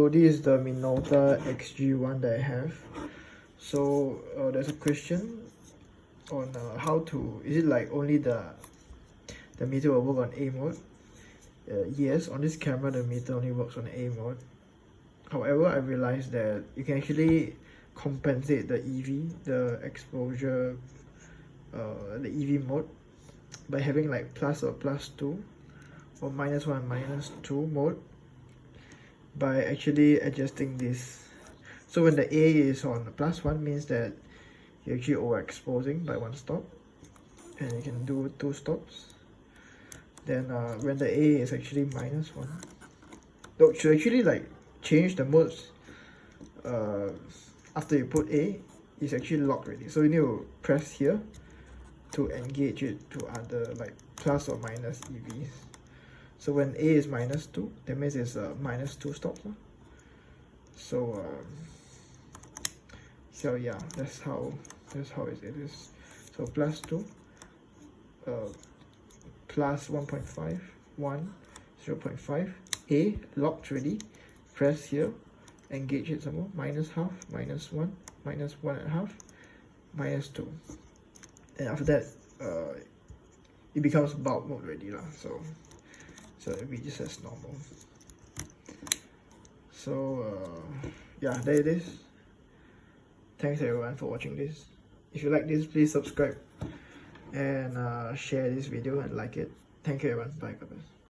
So this is the Minolta XG1 that I have. So there's a question on how to, is it like only the meter will work on A mode? Yes, on this camera the meter only works on A mode. However, I realized that you can actually compensate the EV, the exposure, the EV mode by having like plus or plus 2 or -1 and -2 mode by actually adjusting this. So when the A is on +1 means that you're actually overexposing by 1 stop, and you can do 2 stops. Then when the A is actually -1, though should actually like change the modes after you put A, it's actually locked already. So you need to press here to engage it to other like plus or minus EVs. So when A is -2, that means it's -2 stops. So so yeah, that's how it is. So +2, plus 1.5, 1, 0.5, A locked ready. Press here, engage it some more, -1/2, -1, -1.5, -2, and after that it becomes bulb mode ready lah. So it'll be just as normal. So yeah, there it is. Thanks everyone for watching this. If you like this, please subscribe and share this video and like it. Thank you everyone. Bye guys.